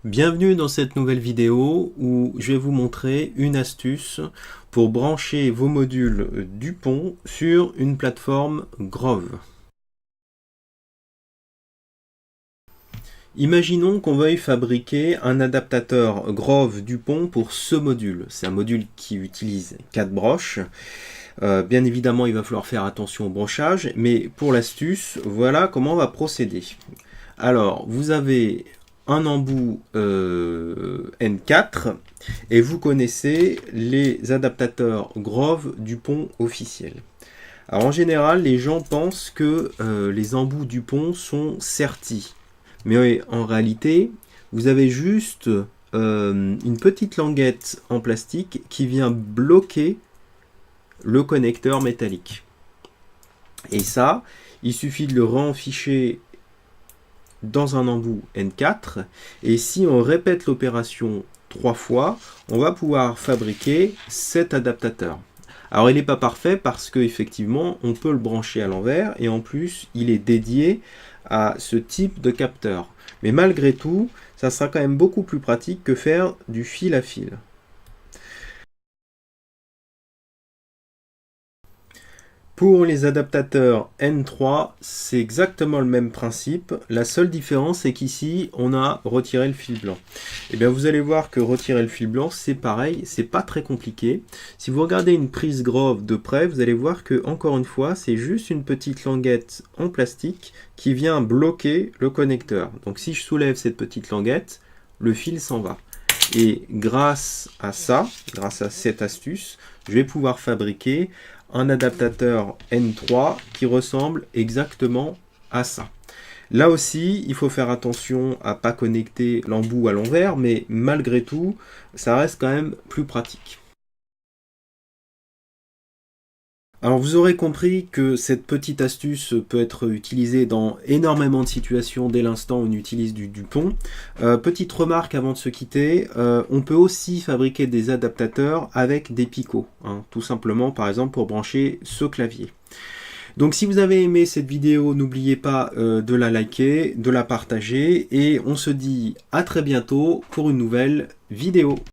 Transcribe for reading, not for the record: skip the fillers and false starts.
Bienvenue dans cette nouvelle vidéo où je vais vous montrer une astuce pour brancher vos modules Dupont sur une plateforme Grove. Imaginons qu'on veuille fabriquer un adaptateur Grove Dupont pour ce module. C'est un module qui utilise 4 broches. Bien évidemment, il va falloir faire attention au branchage, mais pour l'astuce, voilà comment on va procéder. Alors, vous avez un embout N4 et vous connaissez les adaptateurs Grove Dupont officiels. Alors en général, les gens pensent que les embouts Dupont sont sertis, mais en réalité, vous avez juste une petite languette en plastique qui vient bloquer le connecteur métallique. Et ça, il suffit de le renficher dans un embout N4, et si on répète l'opération 3 fois, on va pouvoir fabriquer cet adaptateur. Alors il n'est pas parfait parce qu'effectivement on peut le brancher à l'envers, et en plus il est dédié à ce type de capteur. Mais malgré tout, ça sera quand même beaucoup plus pratique que faire du fil à fil. Pour les adaptateurs N3, c'est exactement le même principe. La seule différence, c'est qu'ici, on a retiré le fil blanc. Et bien, vous allez voir que retirer le fil blanc, c'est pareil, c'est pas très compliqué. Si vous regardez une prise Grove de près, vous allez voir que, encore une fois, c'est juste une petite languette en plastique qui vient bloquer le connecteur. Donc, si je soulève cette petite languette, le fil s'en va. Et grâce à ça, grâce à cette astuce, je vais pouvoir fabriquer un adaptateur N3 qui ressemble exactement à ça. Là aussi, il faut faire attention à ne pas connecter l'embout à l'envers, mais malgré tout, ça reste quand même plus pratique. Alors vous aurez compris que cette petite astuce peut être utilisée dans énormément de situations dès l'instant où on utilise du Dupont. Petite remarque avant de se quitter, on peut aussi fabriquer des adaptateurs avec des picots, hein, tout simplement par exemple pour brancher ce clavier. Donc si vous avez aimé cette vidéo, n'oubliez pas de la liker, de la partager, et on se dit à très bientôt pour une nouvelle vidéo.